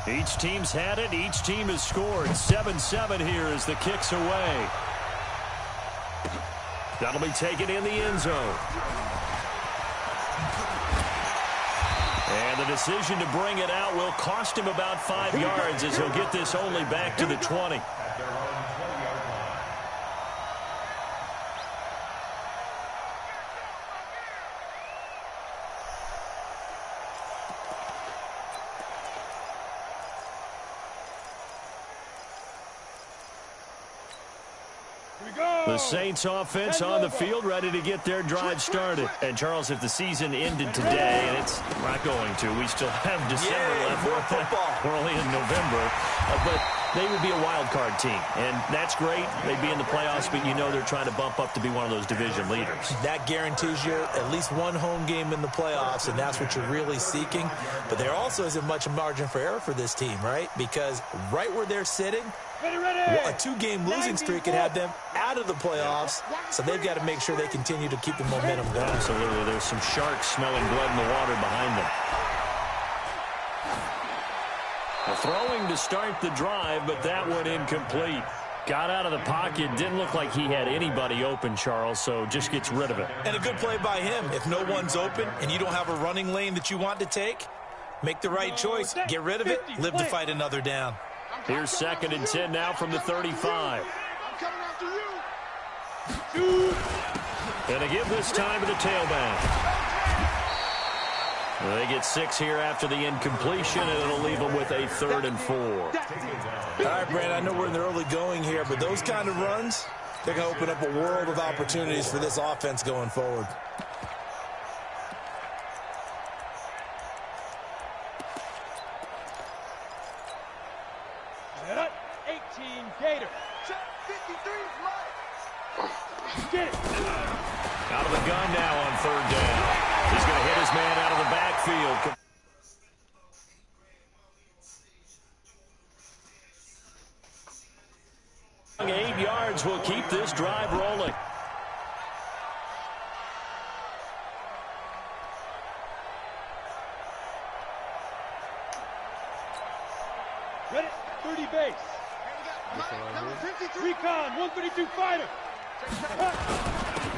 Each team's had it. Each team has scored. 7-7 here as the kick's away. That'll be taken in the end zone. And the decision to bring it out will cost him about 5 yards as he'll get this only back to the 20. The Saints offense on the field, ready to get their drive started. And, Charles, if the season ended today, and it's not going to, we still have December left. More football. We're only in November. But they would be a wild card team. And that's great. They'd be in the playoffs, but you know they're trying to bump up to be one of those division leaders. That guarantees you at least one home game in the playoffs, and that's what you're really seeking. But there also isn't much margin for error for this team, right? Because right where they're sitting, a 2-game losing streak could have them out of the playoffs, so they've got to make sure they continue to keep the momentum going. Absolutely. There's some sharks smelling blood in the water behind them. Throwing to start the drive, but that one incomplete. Got out of the pocket. Didn't look like he had anybody open, Charles, so just gets rid of it. And a good play by him. If no one's open and you don't have a running lane that you want to take, make the right choice. Get rid of it. Live to fight another down. Here's 2nd and 10 now from the 35. And a give this time to the tailback. They get 6 here after the incompletion, and it'll leave them with a 3rd and 4. All right, Brand, I know we're in the early going here, but those kind of runs, they're going to open up a world of opportunities for this offense going forward. Out of the gun now on 3rd down. He's going to hit his man out of the backfield. 8 yards will keep this drive rolling. Ready, 30 base. Recon, 132 fighter.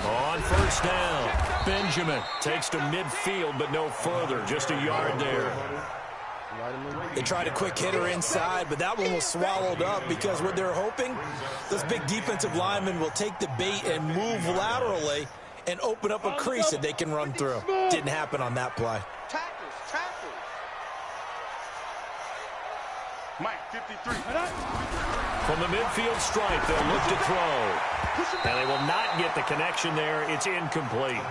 On 1st down, Benjamin takes to midfield, but no further, just a yard there. They tried a quick hitter inside, but that one was swallowed up because what they're hoping, those big defensive linemen will take the bait and move laterally and open up a crease that they can run through. Didn't happen on that play. Mike, 53. From the midfield stripe, they'll look to throw. And they will not get the connection there. It's incomplete.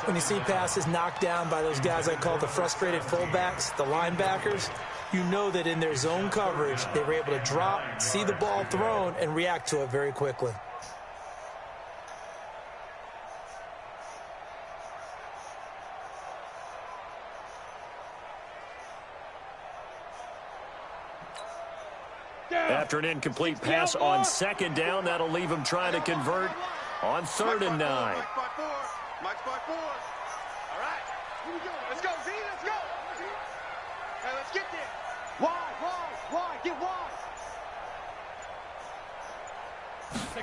When you see passes knocked down by those guys I call the frustrated fullbacks, the linebackers, you know that in their zone coverage, they were able to drop, see the ball thrown, and react to it very quickly. After an incomplete pass on 2nd down, that'll leave him trying to convert on 3rd and 9. Mike's by 4. All right. Here we go. Let's go, Z. Let's go. Hey, let's get there. Wide. Get wide.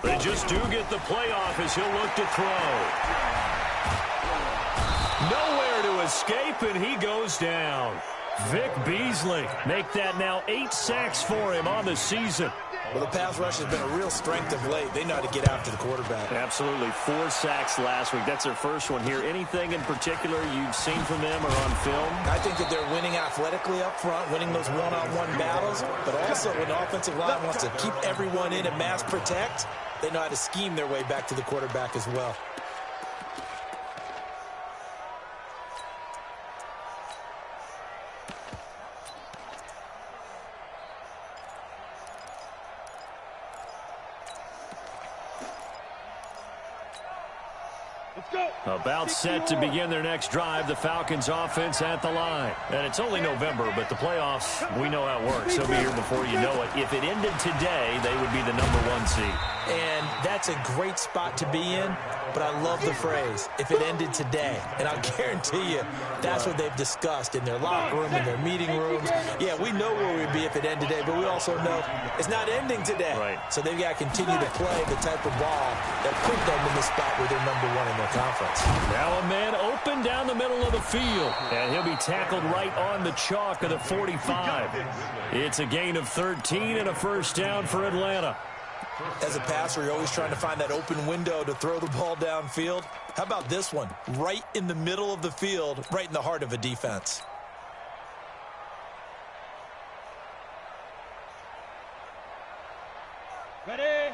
They just do get the playoff as he'll look to throw. Nowhere to escape, and he goes down. Vic Beasley make that now 8 sacks for him on the season. Well, the pass rush has been a real strength of late. They know how to get after the quarterback. Absolutely. 4 sacks last week. That's their first one here. Anything in particular you've seen from them or on film? I think that they're winning athletically up front, winning those one-on-one battles, but also when the offensive line wants to keep everyone in and mass protect, they know how to scheme their way back to the quarterback as well. About set to begin their next drive, the Falcons offense at the line. And it's only November, but the playoffs, we know how it works. They'll be here before you know it. If it ended today, they would be the #1 seed. And that's a great spot to be in, but I love the phrase, if it ended today. And I'll guarantee you, that's what they've discussed in their locker room, in their meeting rooms. Yeah, we know where we'd be if it ended today, but we also know it's not ending today. Right. So they've got to continue to play the type of ball that put them in the spot where they're #1 in their conference. Now a man open down the middle of the field, and he'll be tackled right on the chalk of the 45. It's a gain of 13 and a first down for Atlanta. As a passer, you're always trying to find that open window to throw the ball downfield. How about this one? Right in the middle of the field, right in the heart of a defense. Ready? Man,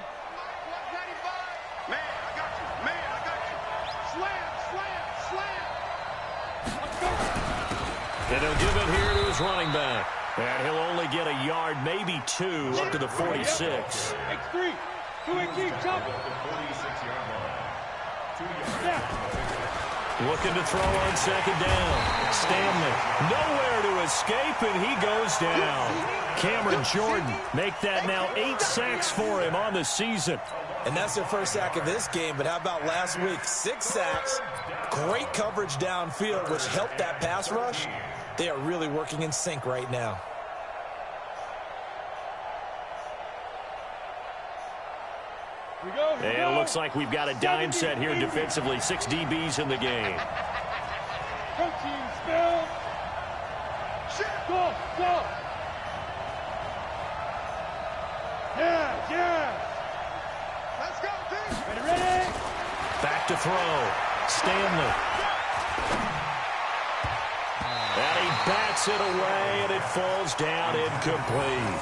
I got you. Man, I got you. Slam, slam, slam. Let's go. And he'll give it here to his running back. And he'll only get a yard, maybe 2, up to the 46. X3. 2-18, jump. Looking to throw on second down. Stanley, nowhere to escape, and he goes down. Cameron Jordan, make that now 8 sacks for him on the season. And that's their first sack of this game, but how about last week? 6 sacks, great coverage downfield, which helped that pass rush. They are really working in sync right now. And it looks like we've got a dime set here defensively. 6 DBs in the game. Go, go. Yeah. Let's go, team. Ready? Back to throw. Stanley. And he bats it away, and it falls down incomplete.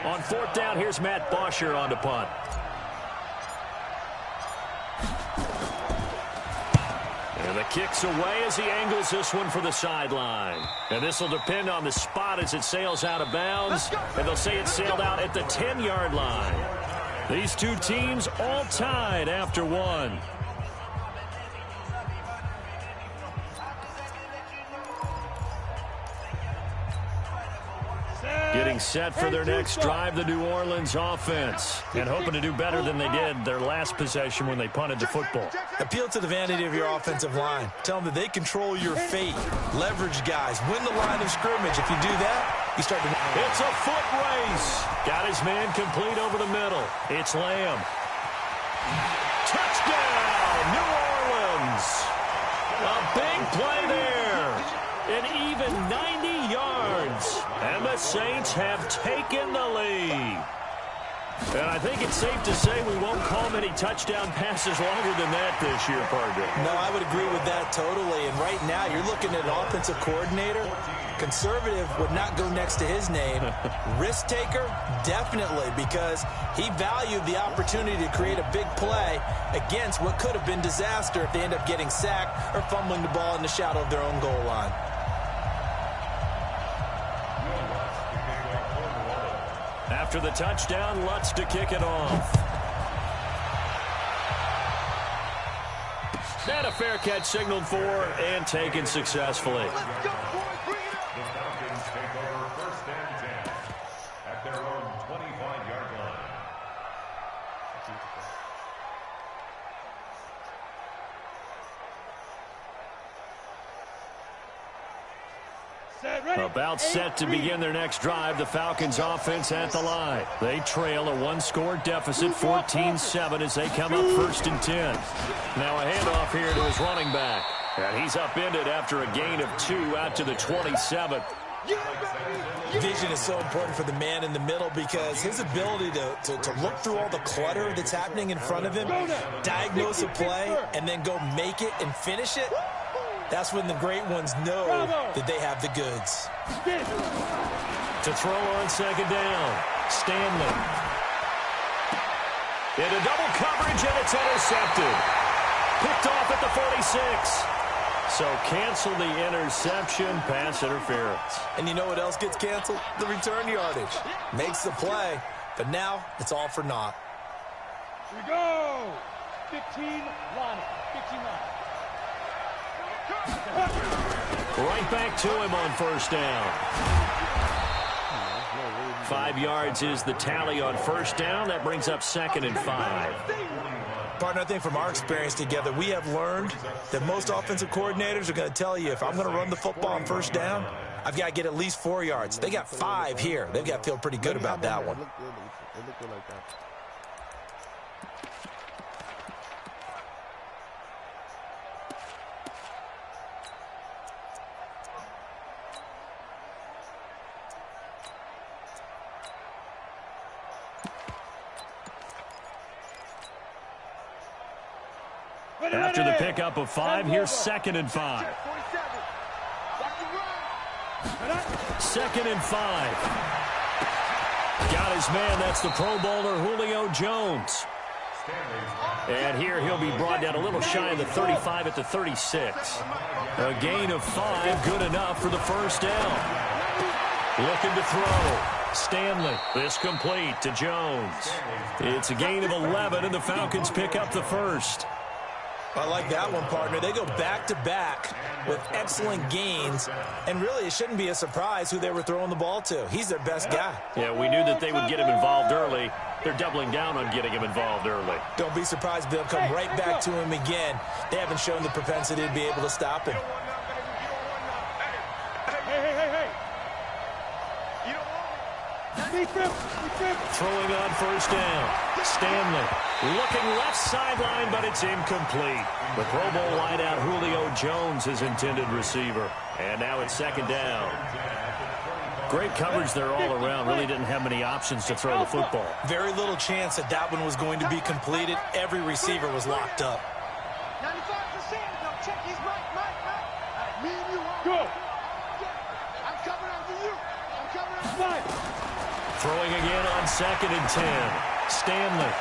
On 4th down, here's Matt Bosher on the punt. And the kick's away as he angles this one for the sideline. And this will depend on the spot as it sails out of bounds. And they'll say it sailed out at the 10-yard line. These two teams all tied after 1. Getting set for their next drive, the New Orleans offense. And hoping to do better than they did their last possession when they punted the football. Appeal to the vanity of your offensive line. Tell them that they control your fate. Leverage guys. Win the line of scrimmage. If you do that, you start to... It's a foot race. Got his man complete over the middle. It's Lamb. Touchdown, New Orleans. A big play there. An even 90 yards. And the Saints have taken the lead. And I think it's safe to say we won't call many touchdown passes longer than that this year, partner. No, I would agree with that totally. And right now, you're looking at an offensive coordinator. Conservative would not go next to his name. Risk taker, definitely, because he valued the opportunity to create a big play against what could have been disaster if they end up getting sacked or fumbling the ball in the shadow of their own goal line. After the touchdown, Lutz to kick it off. And a fair catch signaled for and taken successfully. Let's go, boys. Bring it up. Falcons take over 1st and 10 at their own 25-yard line. About set to begin their next drive, the Falcons offense at the line. They trail a 1-score deficit, 14-7, as they come up 1st and 10. Now a handoff here to his running back. And he's upended after a gain of 2 out to the 27. Vision is so important for the man in the middle because his ability to look through all the clutter that's happening in front of him, diagnose a play, and then go make it and finish it, that's when the great ones know that they have the goods. To throw on second down, Stanley. Into double coverage, and it's intercepted. Picked off at the 46. So cancel the interception, pass interference. And you know what else gets canceled? The return yardage. Makes the play, but now it's all for naught. We go. 15 line. 15 line. Right back to him on first down. 5 yards is the tally on first down. That brings up 2nd and 5. Partner, I think from our experience together, we have learned that most offensive coordinators are going to tell you, if I'm going to run the football on first down, I've got to get at least 4 yards. They got 5 here. They've got to feel pretty good about that one. It looked good like that. After the pickup of 5, here's 2nd and 5. 2nd and 5. Got his man. That's the Pro Bowler Julio Jones. And here he'll be brought down a little shy of the 35 at the 36. A gain of 5, good enough for the first down. Looking to throw. Stanley, this complete to Jones. It's a gain of 11, and the Falcons pick up the first. I like that one, partner. They go back-to-back with excellent gains, and really it shouldn't be a surprise who they were throwing the ball to. He's their best guy. Yeah, we knew that they would get him involved early. They're doubling down on getting him involved early. Don't be surprised they'll come right back to him again. They haven't shown the propensity to be able to stop him. Throwing on first down. Stanley looking left sideline, but it's incomplete. The Pro Bowl wideout Julio Jones, his intended receiver. And now it's 2nd down. Great coverage there all around. Really didn't have many options to throw the football. Very little chance that that one was going to be completed. Every receiver was locked up. 95%. No, check his right. Me and you. Go. I'm coming after you. I'm coming after you. Throwing again on 2nd and 10. Stanley.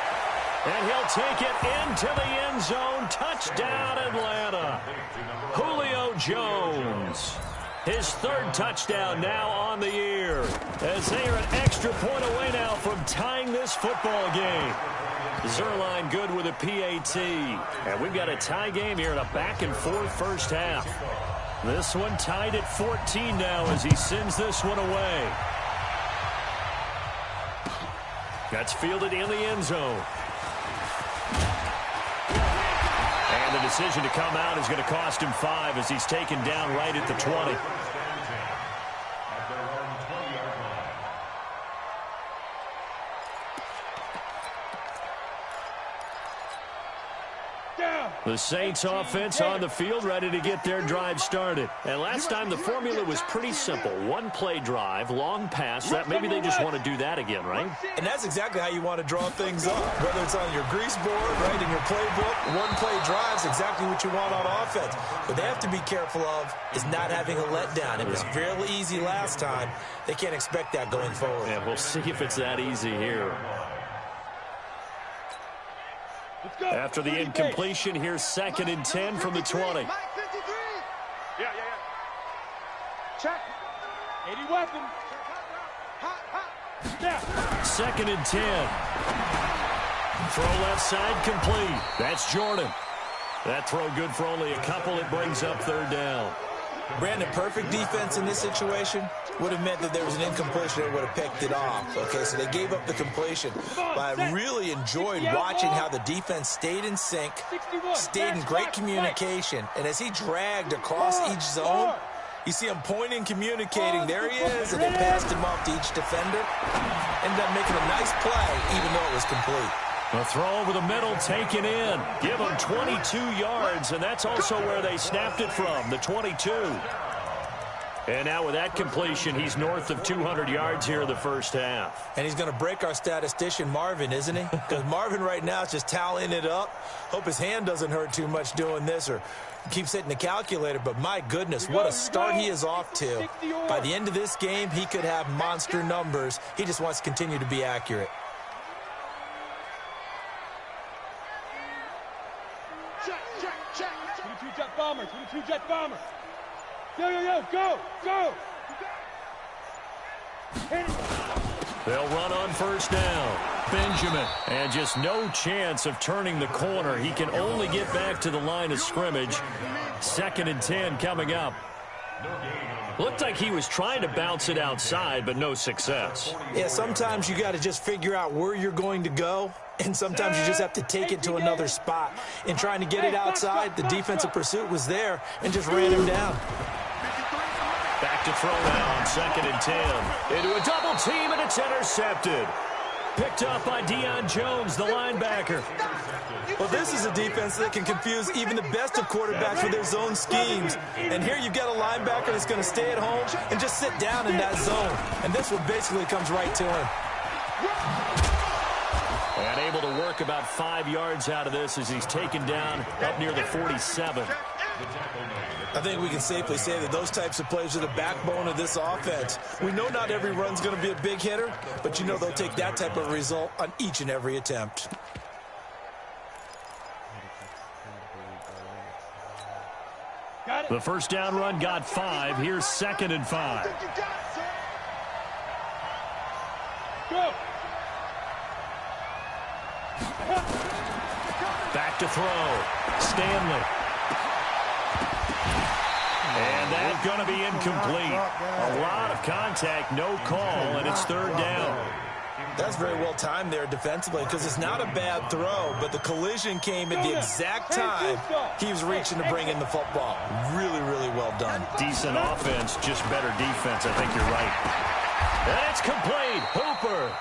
And he'll take it into the end zone. Touchdown, Atlanta. Julio Jones. His 3rd touchdown now on the year. As they are an extra point away now from tying this football game. Zerline good with a PAT. And we've got a tie game here in a back-and-forth first half. This one tied at 14 now as he sends this one away. That's fielded in the end zone. And the decision to come out is going to cost him 5 as he's taken down right at the 20. The Saints offense on the field, ready to get their drive started. And last time the formula was pretty simple. 1-play drive, long pass. That maybe they just want to do that again, right? And that's exactly how you want to draw things up. Whether it's on your grease board, right, in your playbook, 1-play drive's exactly what you want on offense. What they have to be careful of is not having a letdown. It was fairly easy last time. They can't expect that going forward. Yeah, we'll see if it's that easy here. After the incompletion, here's 2nd and 10 from the 20. Yeah. Check. 80 weapon. Yeah. 2nd and 10. Throw left side complete. That's Jordan. That throw good for only a couple. It brings up 3rd down. Brandon, perfect defense in this situation would have meant that there was an incompletion. They would have picked it off. Okay, so they gave up the completion. But I really enjoyed watching how the defense stayed in sync, stayed in great communication. And as he dragged across each zone, you see him pointing, communicating. There he is, and they passed him off to each defender. Ended up making a nice play, even though it was complete. A throw over the middle taken in. Give him 22 yards, and that's also where they snapped it from, the 22. And now with that completion, he's north of 200 yards here in the first half. And he's going to break our statistician, Marvin, isn't he? Because Marvin right now is just tallying it up. Hope his hand doesn't hurt too much doing this or keeps hitting the calculator. But my goodness, what a start he is off to. By the end of this game, he could have monster numbers. He just wants to continue to be accurate. Check. 22 jet bomber. 22 jet bomber. Yo, go. They'll run on first down. Benjamin. And just no chance of turning the corner. He can only get back to the line of scrimmage. 2nd and 10 coming up. Looked like he was trying to bounce it outside, but no success. Yeah, sometimes you got to just figure out where you're going to go, and sometimes you just have to take it to another spot. In trying to get it outside, the defensive pursuit was there and just ran him down. Back to throw now on 2nd and 10. Into a double team, and it's intercepted. Picked up by Deion Jones, the linebacker. Well, this is a defense that can confuse even the best of quarterbacks with their zone schemes. And here you've got a linebacker that's going to stay at home and just sit down in that zone. And this one basically comes right to him. And able to work about 5 yards out of this as he's taken down up near the 47. I think we can safely say that those types of plays are the backbone of this offense. We know not every run's going to be a big hitter, but you know they'll take that type of result on each and every attempt. The first down run got 5. Here's 2nd and 5. Go. Back to throw. Stanley. And that's going to be incomplete. A lot of contact, no call, and it's 3rd down. That's very well timed there defensively because it's not a bad throw, but the collision came at the exact time he was reaching to bring in the football. Really, really well done. Decent offense, just better defense. I think you're right. And it's complete. Hooper.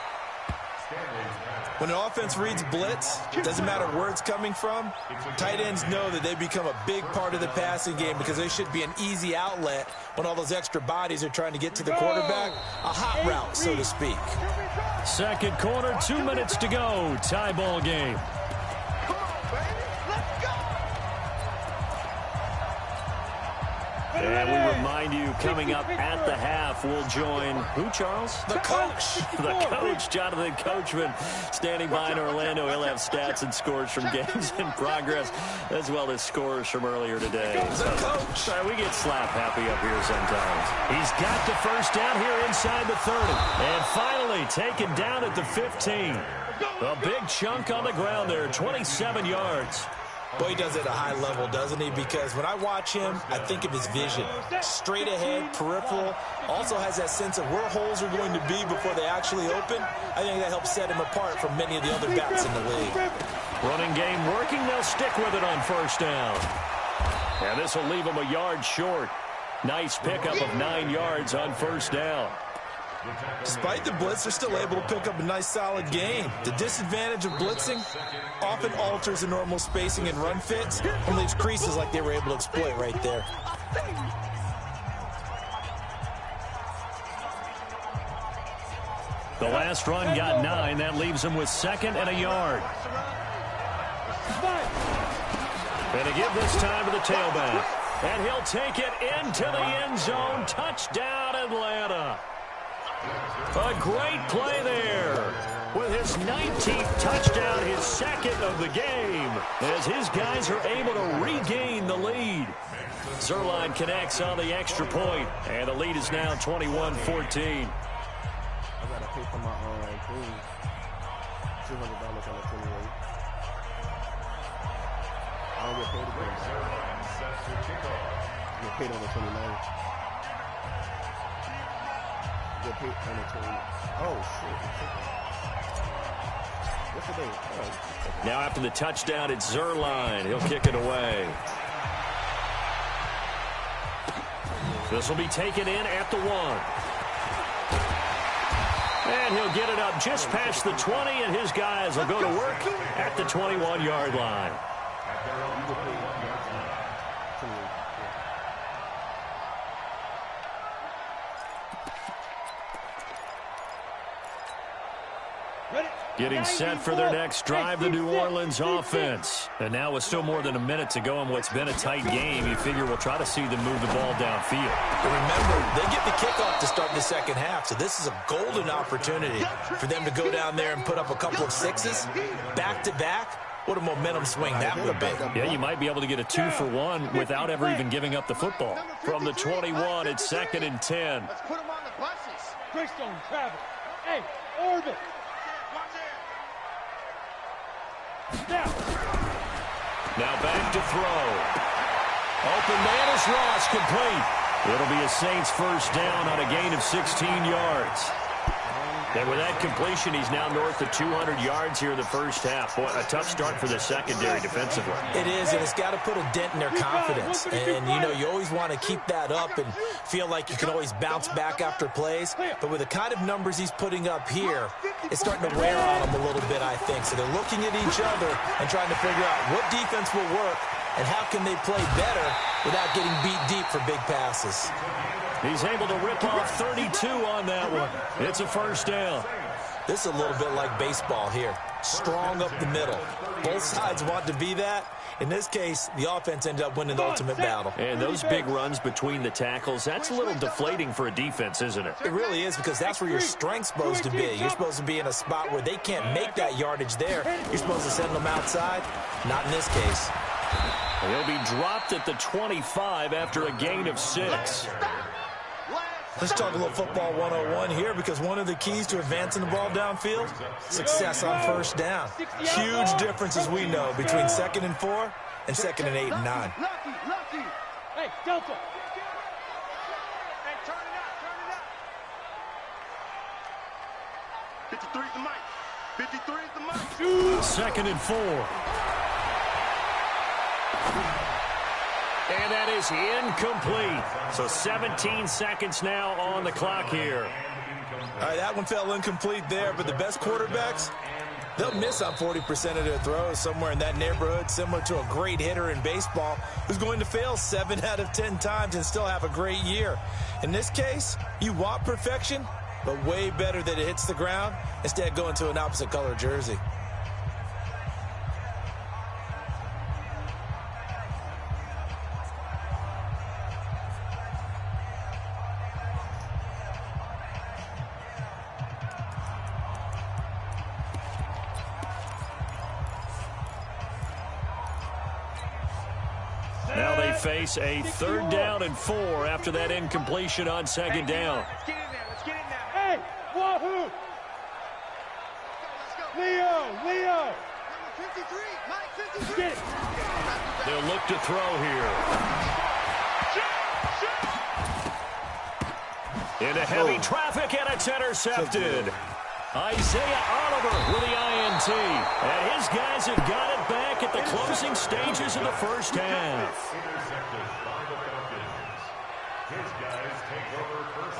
When an offense reads blitz, it doesn't matter where it's coming from, tight ends know that they become a big part of the passing game because they should be an easy outlet when all those extra bodies are trying to get to the quarterback. A hot route, so to speak. Second quarter, 2 minutes to go. Tie ball game. And we remind you, coming up at the half, we'll join who, Charles? The coach. The coach, Jonathan Coachman, standing by in Orlando. He'll have stats and scores from games in progress, as well as scores from earlier today. The coach. Sorry, we get slap happy up here sometimes. He's got the first down here inside the 30. And finally taken down at the 15. A big chunk on the ground there, 27 yards. Boy, he does it at a high level, doesn't he? Because when I watch him, I think of his vision. Straight ahead, peripheral. Also has that sense of where holes are going to be before they actually open. I think that helps set him apart from many of the other backs in the league. Running game working. They'll stick with it on first down. And this will leave them a yard short. Nice pickup of 9 yards on first down. Despite the blitz, they're still able to pick up a nice, solid gain. The disadvantage of blitzing often alters the normal spacing and run fits and leaves creases like they were able to exploit right there. The last run got 9. That leaves them with 2nd and a yard. And to give this time to the tailback. And he'll take it into the end zone. Touchdown, Atlanta. A great play there. With his 19th touchdown, his 2nd of the game, as his guys are able to regain the lead. Zerline connects on the extra point, and the lead is now 21-14. I gotta pay for my thing. $200 on the 28. I don't get paid again. I get paid on the 29. Get paid on the 20. Oh shit. What's the day? Oh. Now after the touchdown, it's Zerline. He'll kick it away. This will be taken in at the 1. And he'll get it up just past the 20, and his guys will go to work at the 21-yard line. Getting set for their next drive, the New Orleans offense. And now with still more than a minute to go in what's been a tight game, you figure we'll try to see them move the ball downfield. And remember, they get the kickoff to start the second half, so this is a golden opportunity for them to go down there and put up a couple of 6s back-to-back. What a momentum swing that would be. Yeah, you might be able to get a 2-for-1 without ever even giving up the football. From the 21, it's 2nd and 10. Let's put them on the buses. Greystone, travel. Hey, orbit. Now back to throw. Open man is Ross, complete. It'll be a Saints first down on a gain of 16 yards. And with that completion, he's now north of 200 yards here in the first half. Boy, a tough start for the secondary defensively. It is, and it's got to put a dent in their confidence. And, you know, you always want to keep that up and feel like you can always bounce back after plays. But with the kind of numbers he's putting up here, it's starting to wear on them a little bit, I think. So they're looking at each other and trying to figure out what defense will work and how can they play better without getting beat deep for big passes. He's able to rip off 32 on that one. It's a first down. This is a little bit like baseball here. Strong up the middle. Both sides want to be that. In this case, the offense ended up winning the ultimate battle. And those big runs between the tackles, that's a little deflating for a defense, isn't it? It really is, because that's where your strength's supposed to be. You're supposed to be in a spot where they can't make that yardage there. You're supposed to send them outside. Not in this case. He'll be dropped at the 25 after a gain of 6. Let's talk a little football 101 here, because one of the keys to advancing the ball downfield, success on first down. Huge difference, as we know, between 2nd and 4 and 2nd and 8 and 9. Hey, Delta. Hey, turn it up, turn it up. 53 is the mic. 53 is the mic. 2nd and 4. And that is incomplete. So 17 seconds now on the clock here. All right, that one fell incomplete there, but the best quarterbacks, they'll miss on 40% of their throws, somewhere in that neighborhood, similar to a great hitter in baseball who's going to fail 7 out of 10 times and still have a great year. In this case, you want perfection, but way better that it hits the ground instead of going to an opposite color jersey. Now they face a 3rd down and 4 after that incompletion on 2nd down. Let's get in there, let's get in there. Hey, Wahoo! Leo! Number 53, Mike 53. Get it. They'll look to throw here. Into heavy traffic, and it's intercepted. Isaiah Oliver with the INT. And his guys have got it back at the closing stages of the first half. Intercepted by the Falcons. His guys take over first.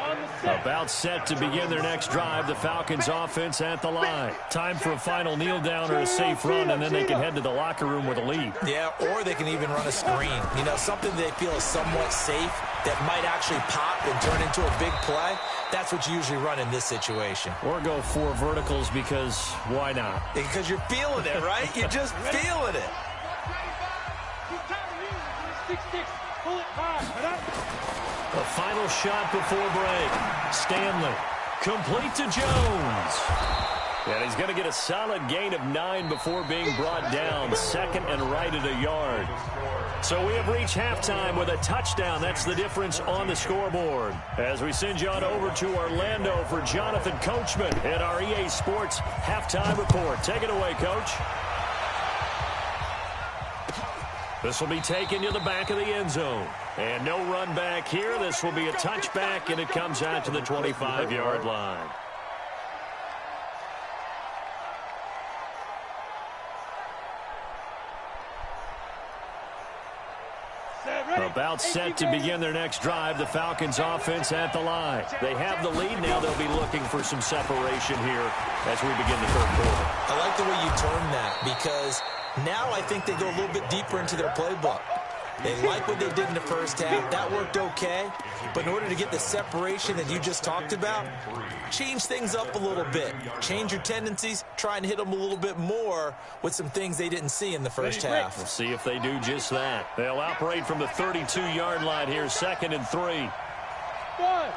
About set to begin their next drive. The Falcons offense at the line. Time for a final kneel down or a safe run, and then they can head to the locker room with a lead. Yeah, or they can even run a screen. You know, something they feel is somewhat safe that might actually pop and turn into a big play. That's what you usually run in this situation. Or go 4 verticals, because why not? Because you're feeling it, right? You're just feeling it. Pull it high. The final shot before break. Stanley. Complete to Jones. And he's going to get a solid gain of 9 before being brought down. 2nd and right at a yard. So we have reached halftime with a touchdown. That's the difference on the scoreboard. As we send you on over to Orlando for Jonathan Coachman at our EA Sports halftime report. Take it away, Coach. This will be taken to the back of the end zone. And no run back here. This will be a touchback, and it comes out to the 25-yard line. About set to begin their next drive. The Falcons offense at the line. They have the lead. Now they'll be looking for some separation here as we begin the 3rd quarter. I like the way you term that, because now I think they go a little bit deeper into their playbook. They like what they did in the first half. That worked okay. But in order to get the separation that you just talked about, change things up a little bit. Change your tendencies. Try and hit them a little bit more with some things they didn't see in the first half. We'll see if they do just that. They'll operate from the 32-yard line here, 2nd and 3. Five.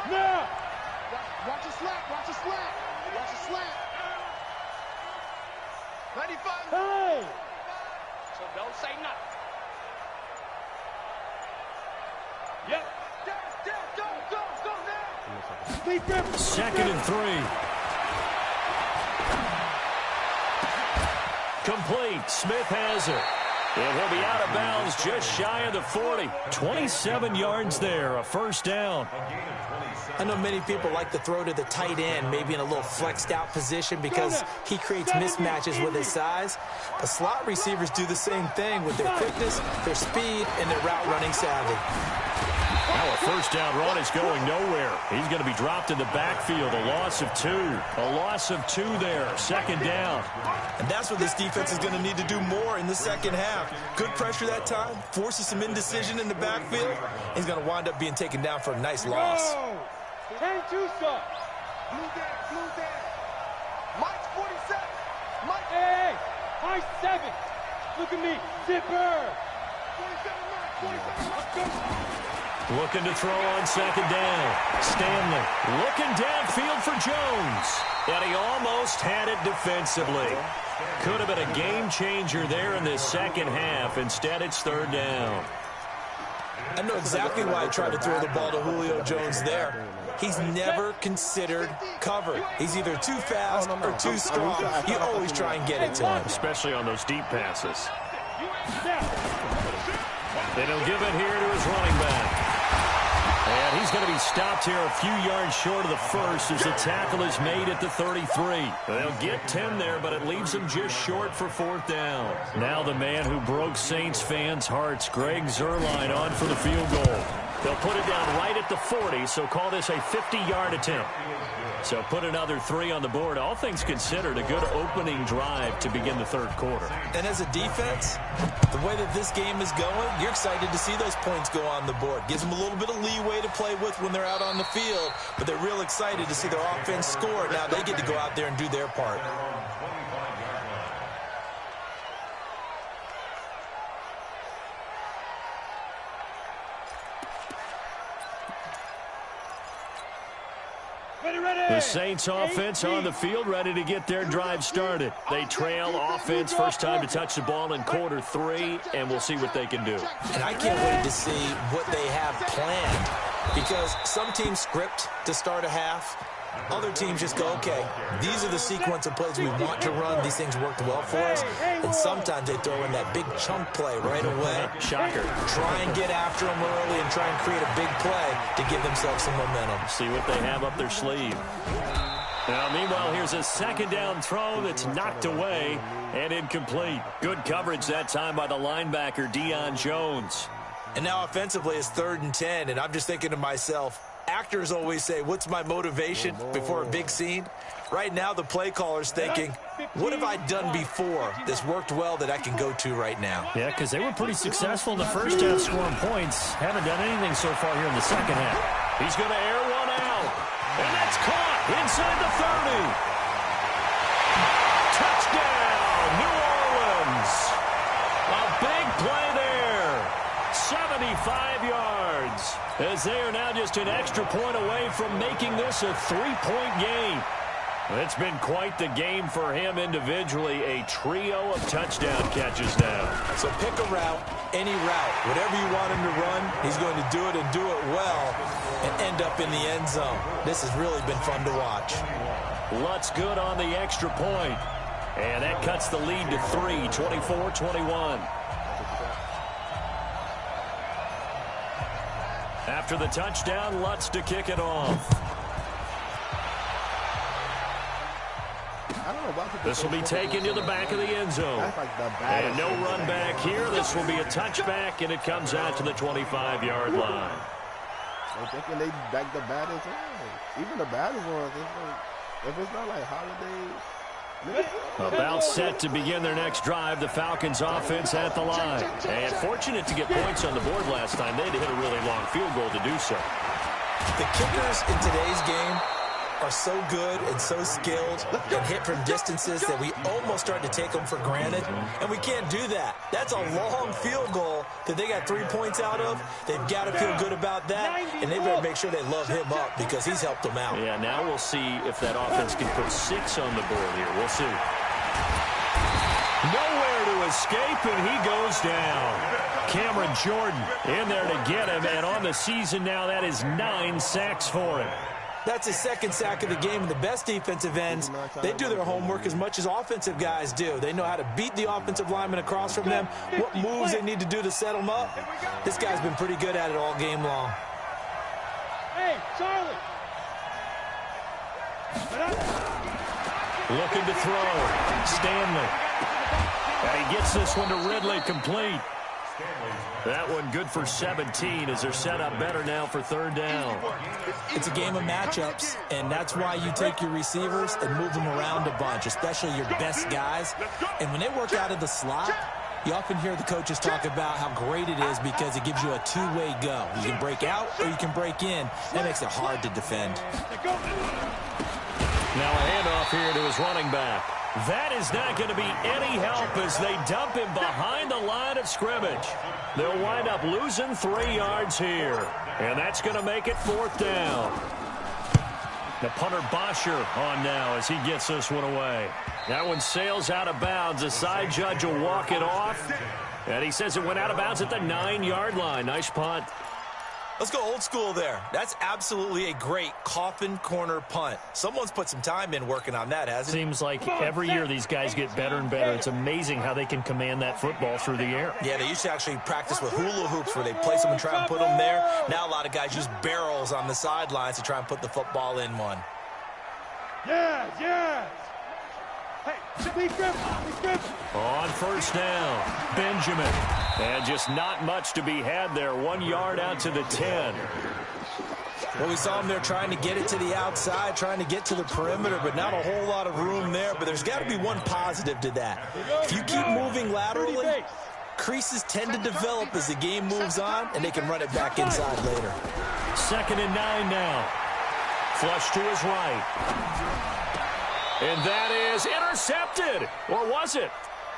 Now. Watch the slack, watch the slack. Watch the slack. 95. Hey. So don't say nothing. Yep. Go now. Lead them. 2nd and 3. complete. Smith has it. And he'll be out of bounds just shy of the 40. 27 yards there, a first down. I know many people like to throw to the tight end, maybe in a little flexed out position because he creates mismatches with his size. But slot receivers do the same thing with their quickness, their speed, and their route running savvy. Now a first down run is going nowhere. He's going to be dropped in the backfield. A loss of 2. A loss of 2 there. Second down. And that's what this defense is going to need to do more in the second half. Good pressure that time, forces some indecision in the backfield. He's going to wind up being taken down for a nice loss. Turn two, sir. Blue down. Mike's 47. Mike. Hey, Mike 7. Look at me. Zipper. 47, Mike. 47, Mike. Looking to throw on second down. Stanley looking downfield for Jones. And he almost had it defensively. Could have been a game changer there in this second half. Instead, it's third down. I know exactly why I tried to throw the ball to Julio Jones there. He's never considered cover. He's either too fast or too strong. You always try and get it to him. Especially on those deep passes. Then he'll give it here to his running back. And he's going to be stopped here a few yards short of the first as the tackle is made at the 33. They'll get 10 there, but it leaves them just short for fourth down. Now the man who broke Saints fans' hearts, Greg Zuerlein, on for the field goal. They'll put it down right at the 40, so call this a 50-yard attempt. So put another 3 on the board. All things considered, a good opening drive to begin the third quarter. And as a defense, the way that this game is going, you're excited to see those points go on the board. Gives them a little bit of leeway to play with when they're out on the field, but they're real excited to see their offense score. Now they get to go out there and do their part. The Saints offense on the field, ready to get their drive started. They trail offense, first time to touch the ball in quarter 3, and we'll see what they can do. And I can't wait to see what they have planned, because some teams script to start a half. Other teams just go, okay, these are the sequence of plays we want to run. These things worked well for us. And sometimes they throw in that big chunk play right away. Shocker. Try and get after them early and try and create a big play to give themselves some momentum. See what they have up their sleeve. Now, meanwhile, here's a second down throw that's knocked away and incomplete. Good coverage that time by the linebacker, Deion Jones. And now offensively it's 3rd and 10, and I'm just thinking to myself, actors always say, what's my motivation before a big scene? Right now, the play caller's thinking, what have I done before that's worked well that I can go to right now? Yeah, because they were pretty successful in the first half scoring points. Haven't done anything so far here in the second half. He's going to air one out. And that's caught inside the 30. Touchdown, New Orleans. A big play there. 75 yards. As they are now just an extra point away from making this a 3-point game. It's been quite the game for him individually. A trio of touchdown catches now. So pick a route, any route. Whatever you want him to run, he's going to do it and do it well and end up in the end zone. This has really been fun to watch. Lutz good on the extra point. And that cuts the lead to 3, 24-21. After the touchdown, Lutz to kick it off. This will be taken to the back of the end zone. And no run back here. This will be a touchback, and it comes out to the 25-yard line. I'm thinking they back the batters on. Even the batters ones, if it's not like holidays. About set to begin their next drive, the Falcons offense at the line. And fortunate to get points on the board last time. They had to hit a really long field goal to do so. The kickers in today's game are so good and so skilled and hit from distances that we almost start to take them for granted, and we can't do that. That's a long field goal that they got 3 points out of. They've got to feel good about that, and they better make sure they love him up because he's helped them out. Yeah, now we'll see if that offense can put 6 on the board here. We'll see. Nowhere to escape, and he goes down. Cameron Jordan in there to get him, and on the season now, that is 9 sacks for him. That's his second sack of the game, and the best defensive ends, they do their homework as much as offensive guys do. They know how to beat the offensive lineman across from them, what moves they need to do to set them up. This guy's been pretty good at it all game long. Hey, Charlie! Looking to throw. Stanley. And he gets this one to Ridley, complete. That one good for 17 as they're set up better now for third down. It's a game of matchups, and that's why you take your receivers and move them around a bunch, especially your best guys. And when they work out of the slot, you often hear the coaches talk about how great it is because it gives you a two-way go. You can break out or you can break in. That makes it hard to defend. Now a handoff here to his running back. That is not going to be any help as they dump him behind the line of scrimmage. They'll wind up losing 3 yards here. And that's going to make it fourth down. The punter Bosher on now as he gets this one away. That one sails out of bounds. The side judge will walk it off. And he says it went out of bounds at the 9-yard line. Nice punt. Let's go old school there. That's absolutely a great coffin corner punt. Someone's put some time in working on that, hasn't it? Seems like every year these guys get better and better. It's amazing how they can command that football through the air. Yeah, they used to actually practice with hula hoops where they place them and try and put them there. Now a lot of guys use barrels on the sidelines to try and put the football in one. Yes, yes! Hey, on first down, Benjamin. And just not much to be had there. 1 yard out to the 10. Well, we saw him there trying to get it to the outside, trying to get to the perimeter, but not a whole lot of room there. But there's got to be one positive to that. If you keep moving laterally, creases tend to develop as the game moves on, and they can run it back inside later. 2nd and 9 now. Flush to his right. And that is intercepted. Or was it?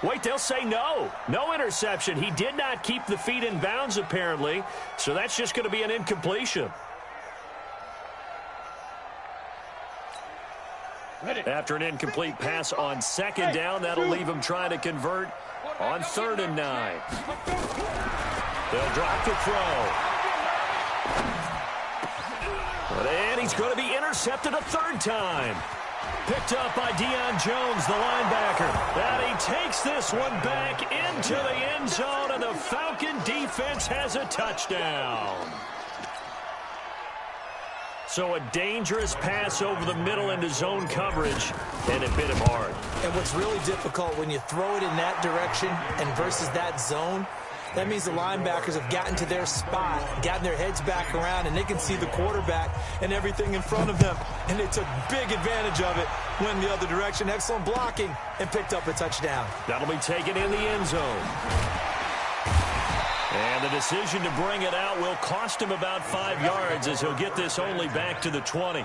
Wait, they'll say no. No interception. He did not keep the feet in bounds, apparently. So that's just going to be an incompletion. After an incomplete pass on 2nd down, that'll leave him trying to convert on 3rd and 9. They'll drop the throw. And he's going to be intercepted a 3rd time. Picked up by Deion Jones, the linebacker. And he takes this one back into the end zone, and the Falcon defense has a touchdown. So a dangerous pass over the middle into zone coverage, and it bit him hard. And what's really difficult when you throw it in that direction and versus that zone, that means the linebackers have gotten to their spot, gotten their heads back around, and they can see the quarterback and everything in front of them. And they took big advantage of it, went the other direction. Excellent blocking, and picked up a touchdown. That'll be taken in the end zone. And the decision to bring it out will cost him about 5 yards as he'll get this only back to the 20.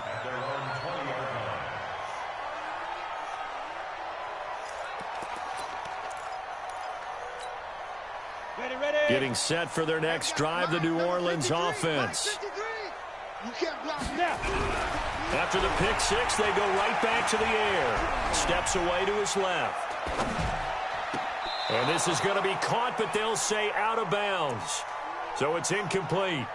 Getting set for their next drive, the New Orleans offense. After the pick six, they go right back to the air. Steps away to his left. And this is going to be caught, but they'll say out of bounds. So it's incomplete.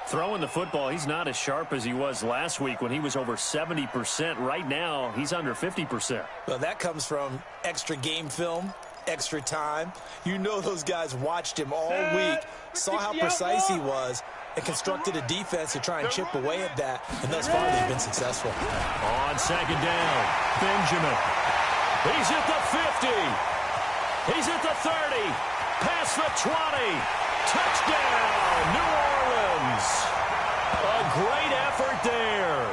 Throwing the football, he's not as sharp as he was last week when he was over 70%. Right now, he's under 50%. Well, that comes from extra game film, extra time. You know those guys watched him all week, saw how precise he was, and constructed a defense to try and chip away at that, and thus far they've been successful. On 2nd down, Benjamin. He's at the 50. He's at the 30. Past the 20. Touchdown, New Orleans. A great effort there.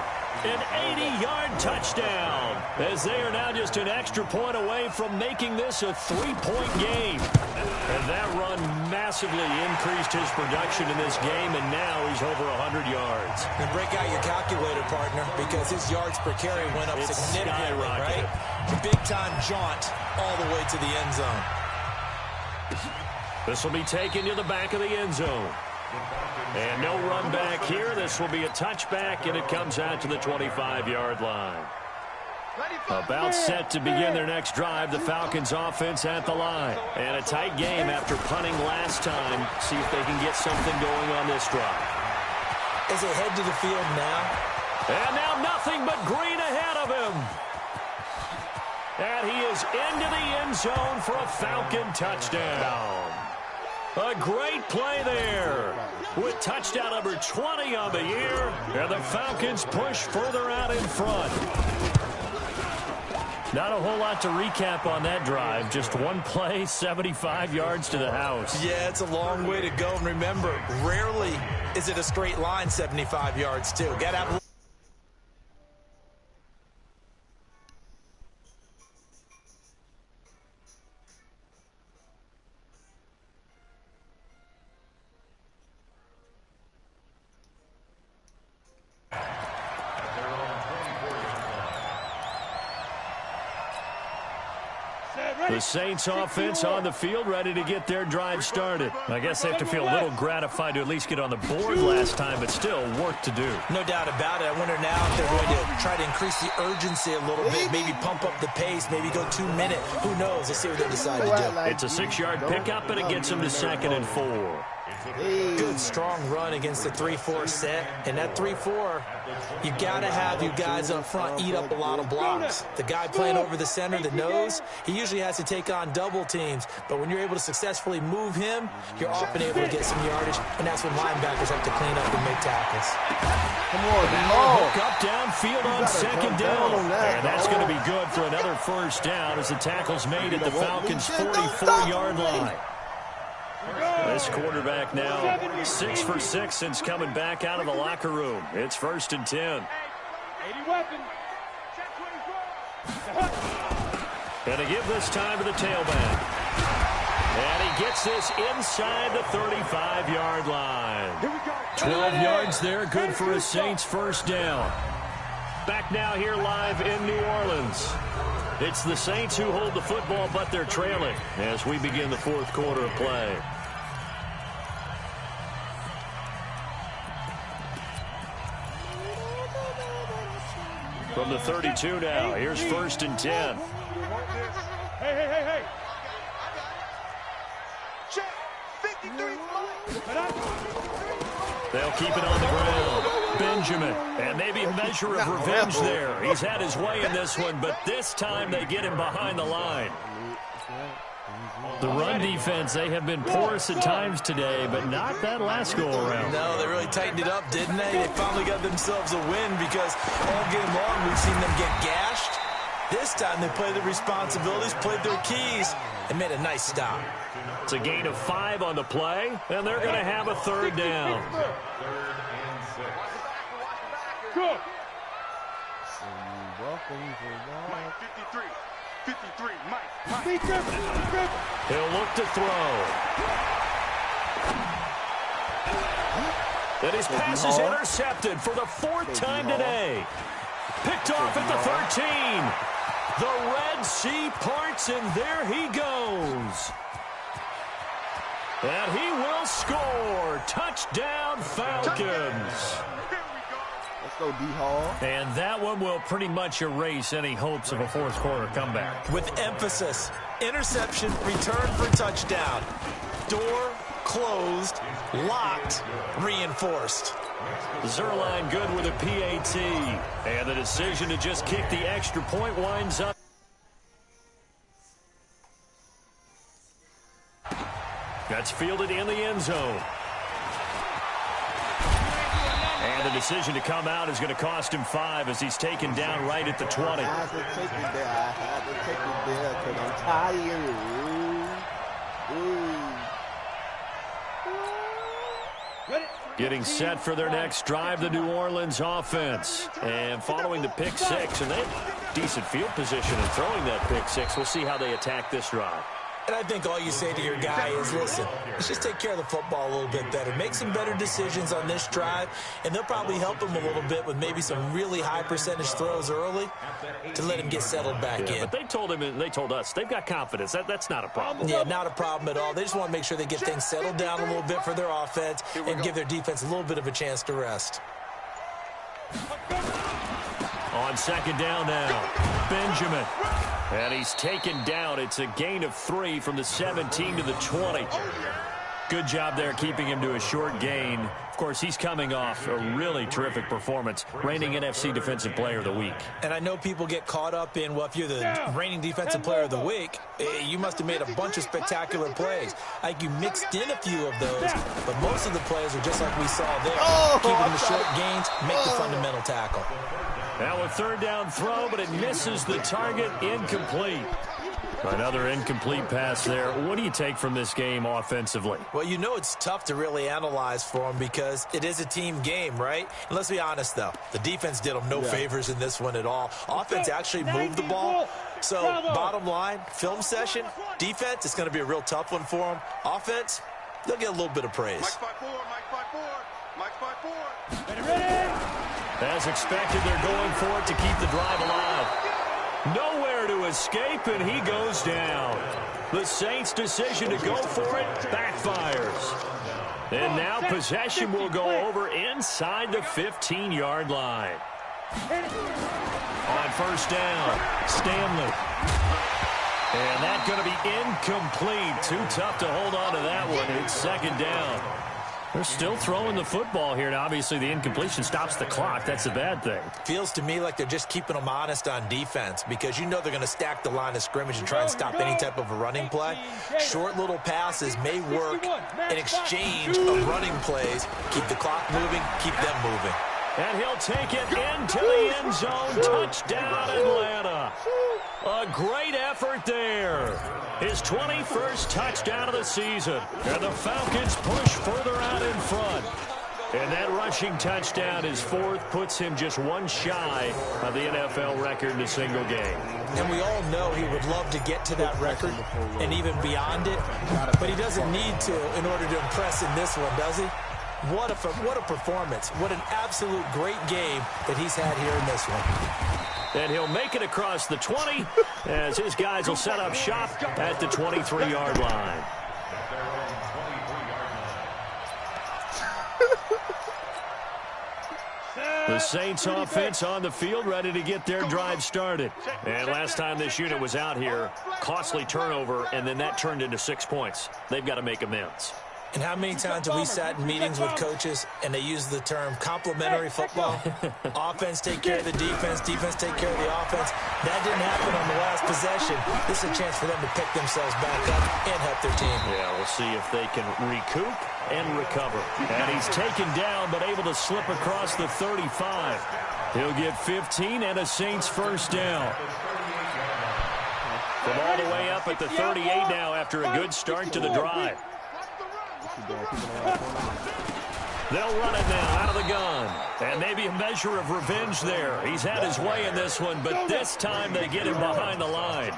An 80-yard touchdown, as they are now just an extra point away from making this a 3-point game. And that run massively increased his production in this game, and now he's over 100 yards. And break out your calculator, partner, because his yards per carry went up significantly, right? A big-time jaunt all the way to the end zone. This will be taken to the back of the end zone. And no run back here. This will be a touchback, and it comes out to the 25-yard line. About set to begin their next drive, the Falcons offense at the line. And a tight game after punting last time. See if they can get something going on this drive. As they head to the field now, And now nothing but green ahead of him. And he is into the end zone for a Falcon touchdown. A great play there with touchdown number 20 on the year. And the Falcons push further out in front. Not a whole lot to recap on that drive. Just one play, 75 yards to the house. Yeah, it's a long way to go. And remember, rarely is it a straight line 75 yards, too. Got to have the Saints offense on the field, ready to get their drive started. I guess they have to feel a little gratified to at least get on the board last time, but still work to do. no doubt about it. I wonder now if they're going to try to increase the urgency a little bit, maybe pump up the pace, maybe go 2 minute. Who knows? Let's see what they decide to do. It's a 6-yard pickup, and it gets them to 2nd and 4. Good, strong run against the 3-4 set. And that 3-4, you got to have you guys up front eat up a lot of blocks. The guy playing over the center, the nose, he usually has to take on double teams. But when you're able to successfully move him, you're often able to get some yardage. And that's when linebackers have to clean up and make tackles. Come on, Hook up downfield on 2nd down. And that's going to be good for another first down as the tackle's made at the Falcons' 44-yard line. This quarterback now 6 for 6 since coming back out of the locker room. It's 1st and 10. 80 weapons. And to give this time to the tailback. And he gets this inside the 35-yard line. 12 yards there, good for a Saints first down. Back now here live in New Orleans. It's the Saints who hold the football, but they're trailing as we begin the 4th quarter of play. From the 32 now, here's 1st and 10. Hey. Check. 53. They'll keep it on the ground. Benjamin, and maybe a measure of revenge there. He's had his way in this one, but this time they get him behind the line. The run defense, they have been porous at times today, but not that last go-around. No, they really tightened it up, didn't they? They finally got themselves a win because all game long we've seen them get gashed. This time they played their responsibilities, played their keys, and made a nice stop. It's a gain of 5 on the play, and they're going to have a 3rd down. Good. Mike, 53. 53. Mike. Be careful. He'll look to throw. And his pass is intercepted for the 4th time today. Picked off at the 13. The Red Sea parts, and there he goes. And he will score. Touchdown, Falcons. Let's go, D-Hall. And that one will pretty much erase any hopes of a 4th quarter comeback. With emphasis, interception, return for touchdown. Door closed, locked, reinforced. Zerline good with a PAT. And the decision to just kick the extra point winds up. That's fielded in the end zone. And the decision to come out is going to cost him 5 as he's taken down right at the 20. I had to take it there. I had to take it there because I'm tired. Getting set for their next drive, the New Orleans offense. And following the pick 6, and they have decent field position in throwing that pick 6. We'll see how they attack this drive. And I think all you say to your guy is, listen, let's just take care of the football a little bit better. Make some better decisions on this drive, and they'll probably help him a little bit with maybe some really high percentage throws early to let him get settled back in. But they told him and they told us they've got confidence. That's not a problem. Yeah, not a problem at all. They just want to make sure they get things settled down a little bit for their offense and give their defense a little bit of a chance to rest. On 2nd down now, Benjamin. And he's taken down. It's a gain of 3 from the 17 to the 20. Good job there keeping him to a short gain. Of course, he's coming off a really terrific performance, reigning NFC Defensive Player of the Week. And I know people get caught up in, well, if you're the reigning Defensive Player of the Week, you must have made a bunch of spectacular plays. I think you mixed in a few of those, but most of the plays are just like we saw there. Keeping the short gains, make the fundamental tackle. Now a third down throw, but it misses the target, incomplete. Another incomplete pass there. What do you take from this game offensively? Well, you know it's tough to really analyze for them because it is a team game, right? And let's be honest, though. The defense did them no favors in this one at all. Offense actually moved the ball. So, bottom line, film session, defense, it's going to be a real tough one for them. Offense, they'll get a little bit of praise. Mike 5-4, Mike 5-4, Mike 5-4. Ready. As expected, they're going for it to keep the drive alive. Nowhere to escape, and he goes down. The Saints' decision to go for it backfires. And now possession will go over inside the 15-yard line. On first down, Stanley. And that's going to be incomplete. Too tough to hold on to that one. It's second down. They're still throwing the football here, and obviously the incompletion stops the clock. That's a bad thing. Feels to me like they're just keeping them honest on defense because you know they're going to stack the line of scrimmage and try and stop any type of a running play. Short little passes may work in exchange of running plays. Keep the clock moving, keep them moving. And he'll take it into the end zone. Touchdown, Atlanta. A great effort there. His 21st touchdown of the season. And the Falcons push further out in front. And that rushing touchdown, his fourth, puts him just one shy of the NFL record in a single game. And we all know he would love to get to that record and even beyond it. But he doesn't need to in order to impress in this one, does he? What a performance. What an absolute great game that he's had here in this one. And he'll make it across the 20 as his guys will set up shop at the 23-yard line. The Saints offense on the field, ready to get their drive started. And last time this unit was out here, costly turnover, and then that turned into 6 points. They've got to make amends. And how many times have we sat in meetings with coaches and they use the term complementary football? Offense take care of the defense, defense take care of the offense. That didn't happen on the last possession. This is a chance for them to pick themselves back up and help their team. Yeah, we'll see if they can recoup and recover. And he's taken down but able to slip across the 35. He'll get 15 and a Saints first down. From all the way up at the 38 now after a good start to the drive. They'll run it now out of the gun. And maybe a measure of revenge there. He's had his way in this one, but this time they get him behind the line.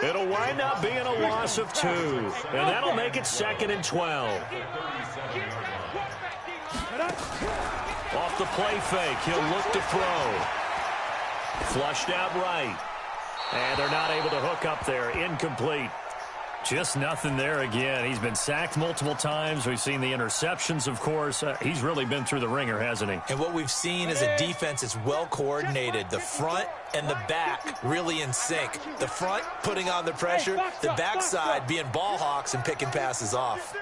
It'll wind up being a loss of 2. And that'll make it 2nd and 12. Off the play fake, he'll look to throw. Flushed out right. And they're not able to hook up there. Incomplete. Just nothing there again. He's been sacked multiple times. We've seen the interceptions, of course. He's really been through the ringer, hasn't he? And what we've seen is a defense that's well coordinated. The front and the back really in sync. The front putting on the pressure. The backside being ball hawks and picking passes off.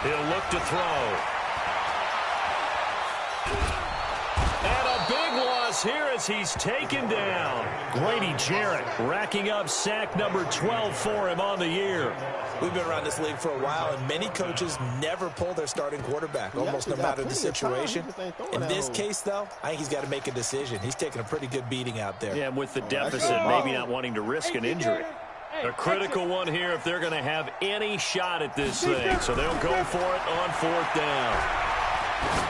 He'll look to throw. And a big loss here as he's taken down. Grady Jarrett racking up sack number 12 for him on the year. We've been around this league for a while, and many coaches never pull their starting quarterback, almost no matter the situation. In this case, though, I think he's got to make a decision. He's taking a pretty good beating out there. Yeah, with the deficit, maybe not wanting to risk an injury. A critical one here if they're going to have any shot at this thing. So they'll go for it on 4th down.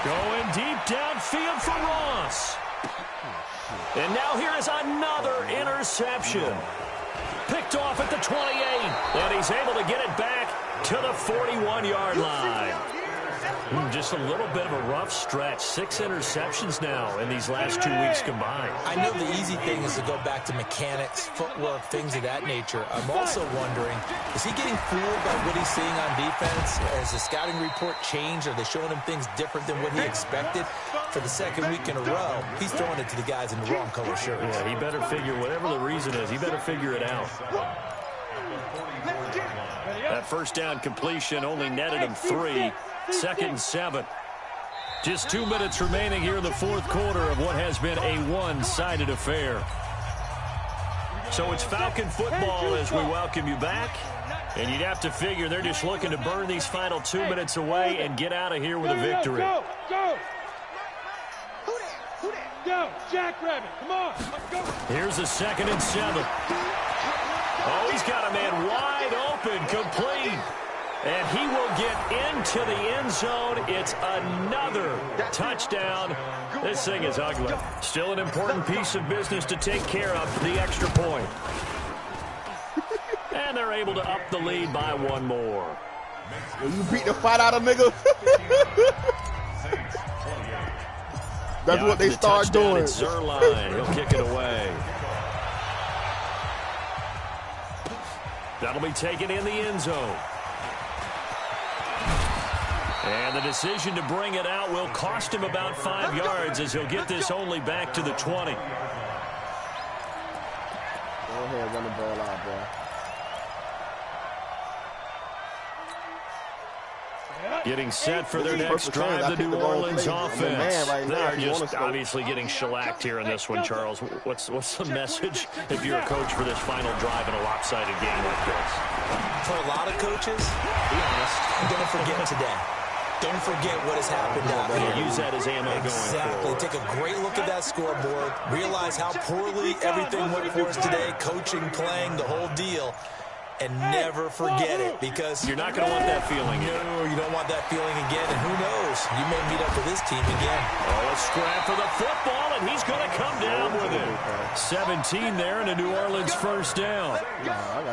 Going deep downfield for Ross. And now here is another interception. Picked off at the 28. And he's able to get it back to the 41-yard line. Just a little bit of a rough stretch. 6 interceptions now in these last 2 weeks combined. I know the easy thing is to go back to mechanics, footwork, things of that nature. I'm also wondering, is he getting fooled by what he's seeing on defense? Has the scouting report changed? Are they showing him things different than what he expected? For the 2nd week in a row, he's throwing it to the guys in the wrong color shirts. Yeah, he better figure, whatever the reason is, he better figure it out. That first down completion only netted him 3. 2nd and 7. Just 2 minutes remaining here in the fourth quarter of what has been a one-sided affair. So it's Falcon football as we welcome you back. And you'd have to figure they're just looking to burn these final 2 minutes away and get out of here with a victory. Go! Go, Jackrabbit, come on, let's go. Here's a 2nd and 7. Oh, he's got a man wide open, complete. And he will get into the end zone. It's another touchdown. This thing is ugly. Still an important piece of business to take care of, the extra point. And they're able to up the lead by 1 more. You beat the fight out of nigga. That's what they start doing. It's Zerline. He'll kick it away. That'll be taken in the end zone. And the decision to bring it out will cost him about 5 yards as he'll get this only back to the 20. Go ahead, run the ball out, bro. Getting set for their next drive, the New Orleans offense. They're just obviously getting shellacked here in this one, Charles. What's the message if you're a coach for this final drive in a lopsided game like this? For a lot of coaches, be honest, don't forget today. Don't forget what has happened out there. Use that as ammo going forward. Take a great look at that scoreboard. Realize how poorly everything went for us today. Coaching, playing, the whole deal. And never forget it, because you're not going to want that feeling. No, you don't want that feeling again. And who knows? You may meet up with this team again. Oh, a scrap for the football, and he's going to come down with it. 17 there, and a New Orleans first down.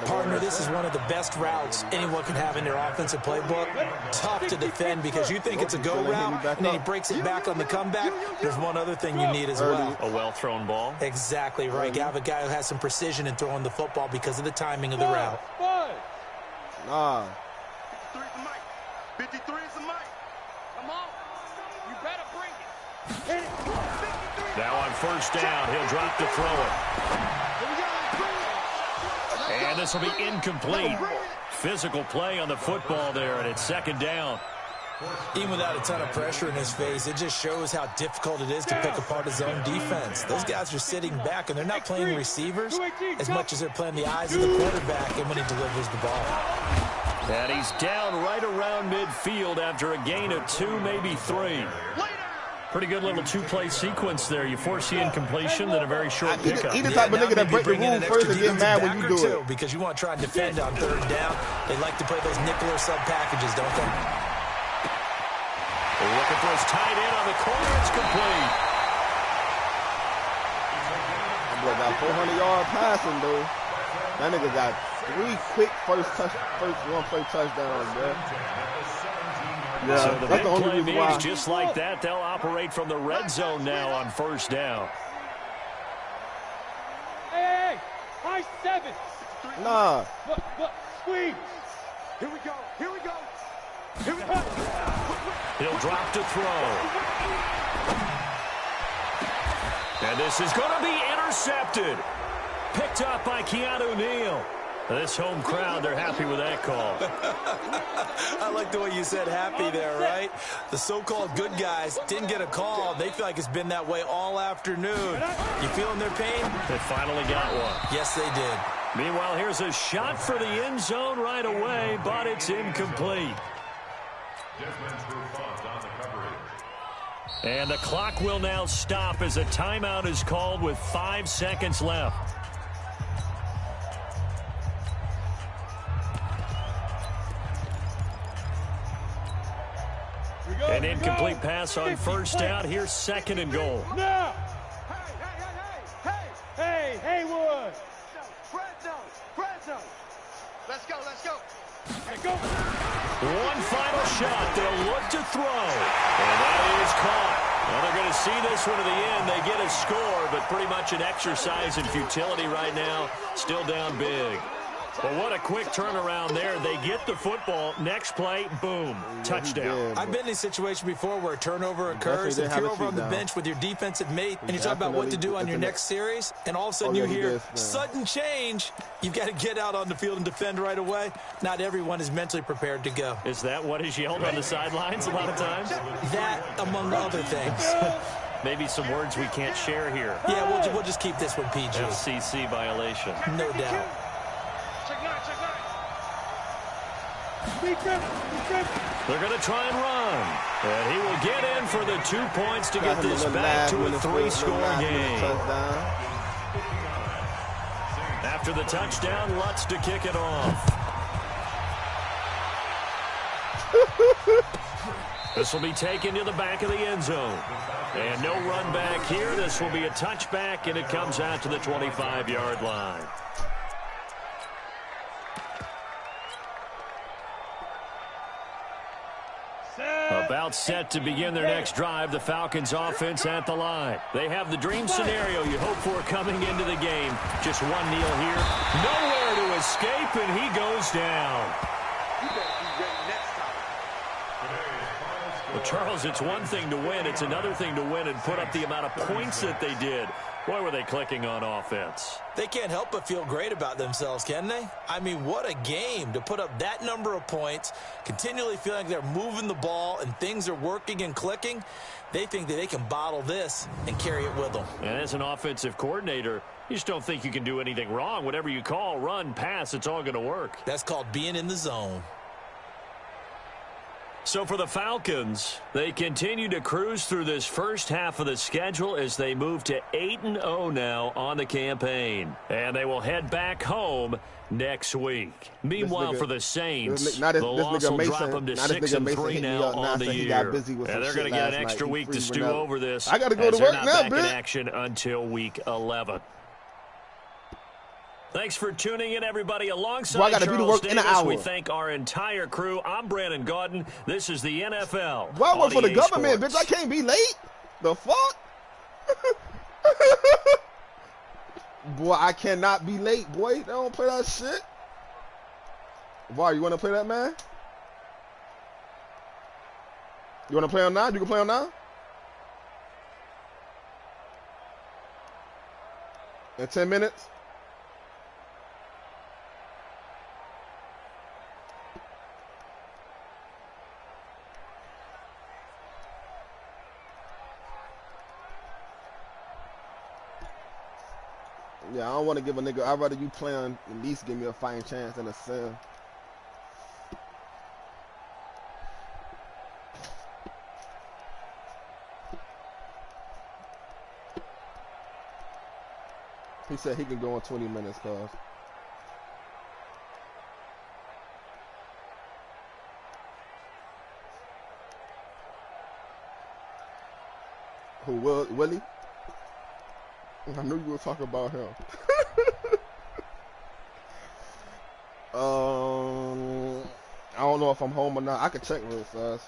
Partner, this is one of the best routes anyone can have in their offensive playbook. Tough to defend because you think it's a go route, and then he breaks it back on the comeback. There's one other thing you need as well. A well-thrown ball. Exactly right. You have a guy who has some precision in throwing the football because of the timing of the route. Nah. 53 is the mic. 53 is the mic. Come on. You better bring it. Now on first down, he'll drop to throw it. And this will be incomplete. Physical play on the football there, and it's 2nd down. Even without a ton of pressure in his face, it just shows how difficult it is to pick apart his own defense. Those guys are sitting back, and they're not playing receivers as much as they're playing the eyes of the quarterback and when he delivers the ball. And he's down right around midfield after a gain of 2, maybe 3. Pretty good little 2-play sequence there. You force the incompletion, then a very short pickup. He the type of nigga that break the rule first and get mad when you do it. Because you want to try and defend on 3rd down. They like to play those nickel or sub packages, don't they? Looking for his tight end on the corner. It's complete. That boy got 400-yard passing, though. That nigga got 3 quick first one-play touchdowns, man. Yeah, so the that's the only play reason why. Just like that, they'll operate from the red zone now on first down. Hey, high 7. Nah. Look, squeeze. Here we go. Here we go. Here we go. He'll drop to throw. And this is going to be intercepted. Picked up by Keanu Neal. This home crowd, they're happy with that call. I like the way you said happy there, right? The so-called good guys didn't get a call. They feel like it's been that way all afternoon. You feeling their pain? They finally got one. Yes, they did. Meanwhile, here's a shot for the end zone right away, but it's incomplete. And the clock will now stop as a timeout is called with 5 seconds left. An incomplete pass on first down. Here's 2nd and goal. Now! Hey, Haywood! Red zone. Let's go. One final shot. They'll look to throw. And that is caught. Well, they're going to see this one to the end. They get a score, but pretty much an exercise in futility right now. Still down big. Well, what a quick turnaround there. They get the football. Next play, boom, touchdown. I've been in a situation before where a turnover occurs. If you're over on the bench with your defensive mate and you're talking about what to do on your next series, and all of a sudden you hear sudden change, you've got to get out on the field and defend right away. Not everyone is mentally prepared to go. Is that what is yelled on the sidelines a lot of times? That, among other things. Maybe some words we can't share here. Yeah, we'll just keep this one PG. FCC violation. No doubt. They're going to try and run. And he will get in for the 2 points to get this back to a 3-score game. After the touchdown, Lutz to kick it off. This will be taken to the back of the end zone. And no run back here. This will be a touchback, and it comes out to the 25-yard line. About set to begin their next drive, the Falcons offense at the line. They have the dream scenario you hope for coming into the game. Just one kneel here. Nowhere to escape, and he goes down. Well, Charles, it's one thing to win. It's another thing to win and put up the amount of points that they did. Boy, were they clicking on offense. They can't help but feel great about themselves, can they? I mean, what a game to put up that number of points, continually feeling like they're moving the ball and things are working and clicking. They think that they can bottle this and carry it with them. And as an offensive coordinator, you just don't think you can do anything wrong. Whatever you call, run, pass, it's all going to work. That's called being in the zone. So for the Falcons, they continue to cruise through this first half of the schedule as they move to 8-0 now on the campaign. And they will head back home next week. Meanwhile, for the Saints, the loss will drop them to 6-3 now on the year. And they're going to get an extra week to stew over this. I got to go to work now, back in action until week 11. Thanks for tuning in, everybody. Alongside Charles Davis, we thank our entire crew. I'm Brandon Gaudin. This is the NFL. Well, I work for the government, bitch. I can't be late. The fuck? Boy, I cannot be late, boy. They don't play that shit. Var, you want to play that, man? You want to play on now? You can play on now? In 10 minutes? Yeah, I don't want to give a nigga. I'd rather you play on at least give me a fighting chance than a sell. He said he can go in 20 minutes, cuz. Who, Willie? I knew you were talking about him. I don't know if I'm home or not. I can check real fast.